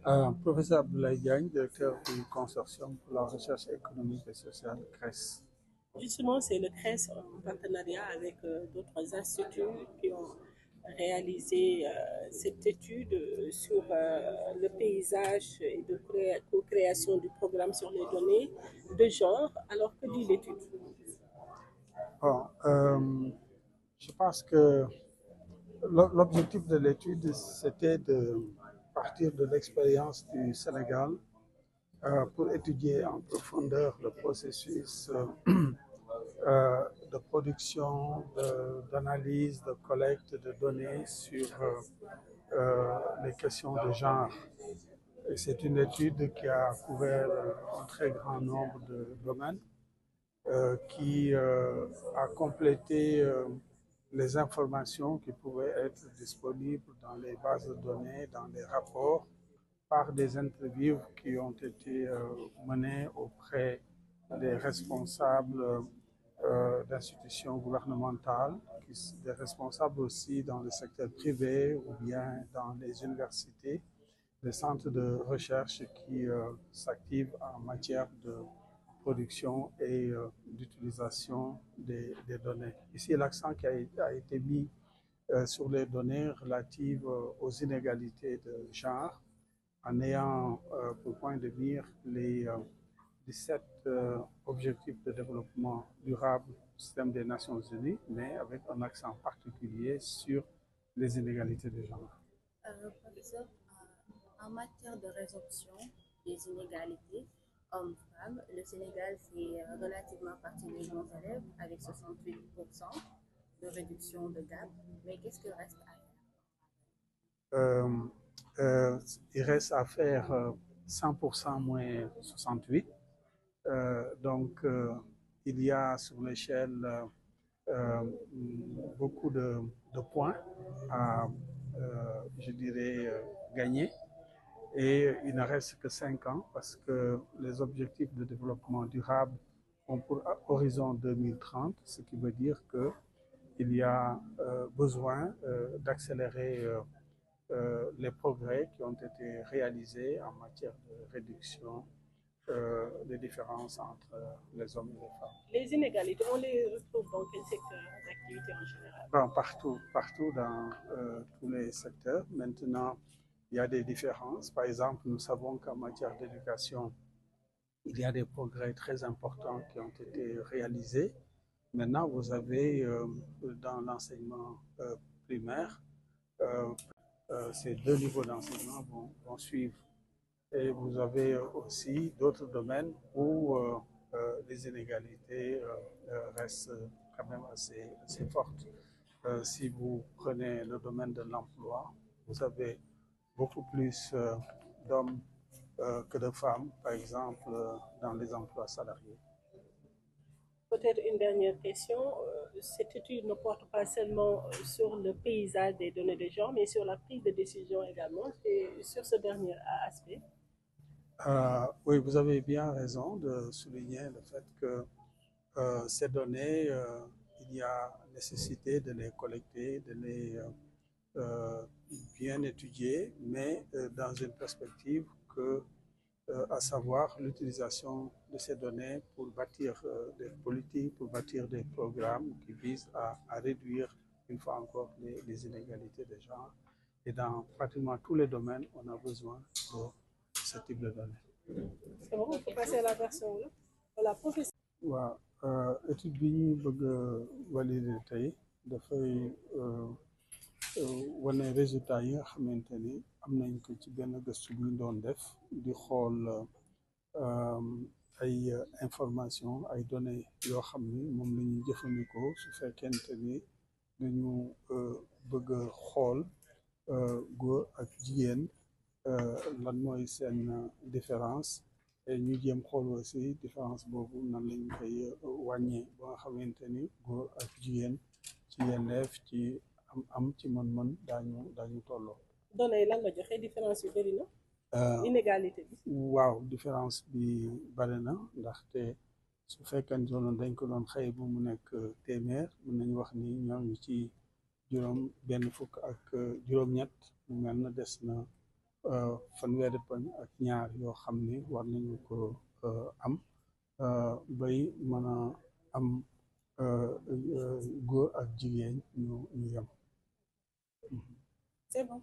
Professeur Abdoulaye Diagne, directeur du Consortium pour la recherche économique et sociale, CRES. Justement, c'est le CRES en partenariat avec d'autres instituts qui ont réalisé cette étude sur le paysage et de co-création du programme sur les données de genre. Alors, que dit l'étude? Bon, je pense que l'objectif de l'étude, c'était de partir de l'expérience du Sénégal pour étudier en profondeur le processus de production, d'analyse, de collecte de données sur les questions de genre. Et c'est une étude qui a couvert un très grand nombre de domaines qui a complété les informations qui pouvaient être disponibles dans les bases de données, dans les rapports, par des interviews qui ont été menées auprès des responsables d'institutions gouvernementales, des responsables aussi dans le secteur privé ou bien dans les universités, des centres de recherche qui s'activent en matière de production et d'utilisation des données. Ici, l'accent qui a été mis sur les données relatives aux inégalités de genre, en ayant pour point de mire les 17 objectifs de développement durable du système des Nations Unies, mais avec un accent particulier sur les inégalités de genre. Professeur, en matière de résorption des inégalités hommes-femmes, le Sénégal fait relativement partie des bons élèves avec 68% de réduction de gap. Mais qu'est-ce qu'il reste à Euh, il reste à faire 100% moins 68. Donc, il y a sur l'échelle beaucoup de points à, je dirais, gagner. Et il ne reste que 5 ans parce que les objectifs de développement durable ont pour horizon 2030, ce qui veut dire qu'il y a besoin d'accélérer les progrès qui ont été réalisés en matière de réduction des différences entre les hommes et les femmes. Les inégalités, on les retrouve dans quel secteur d'activité en général? Bon, partout dans tous les secteurs. Maintenant, il y a des différences. Par exemple, nous savons qu'en matière d'éducation, il y a des progrès très importants qui ont été réalisés. Maintenant, vous avez dans l'enseignement primaire, euh, ces deux niveaux d'enseignement vont suivre. Et vous avez aussi d'autres domaines où les inégalités restent quand même assez fortes. Si vous prenez le domaine de l'emploi, vous avez beaucoup plus d'hommes que de femmes, par exemple, dans les emplois salariés. Peut-être une dernière question. Cette étude ne porte pas seulement sur le paysage des données de genre, mais sur la prise de décision également. C'est sur ce dernier aspect. Oui, vous avez bien raison de souligner le fait que ces données, il y a nécessité de les collecter, de les bien étudier, mais dans une perspective que, à savoir l'utilisation de ces données pour bâtir des politiques, pour bâtir des programmes qui visent à réduire, une fois encore, les inégalités de genre. Et dans pratiquement tous les domaines, on a besoin de ce type de données. C'est bon, on peut passer à la version là. Voilà, professeur. waaw étude bi ñu bëgg a valider tey dafay wane résultat yi nga xamante ni am nañ ko ci benn gëstu bu ñu doon def di xool ay information ay données yoo xam ni moom la ñuy jëfandikoo su fekkente ni dañu bëgg a xool góor ak jigéen lan mooy seen différence et ñu jéem xool aussi différence boobu nan lañ koy wàññee ba nga xamante ni góor ak jigéen ci yelleef ci am ci mën-mën daañu tolloo. données yi lan la joxe différence yu bëri na. inégalité bi. waaw différence bi bari na ndaxte su fekkente ne dañ ko doon xëy bu mu nekk téeméer mën nañu wax ni ñoo ngi ci juróom benn fukk ak juróom-ñett mu mel na des na fanweeri poñ ak ñaar yoo xam ni war nañu ko am bay mën a am góor ak jigéen ñu yem. C'est bon.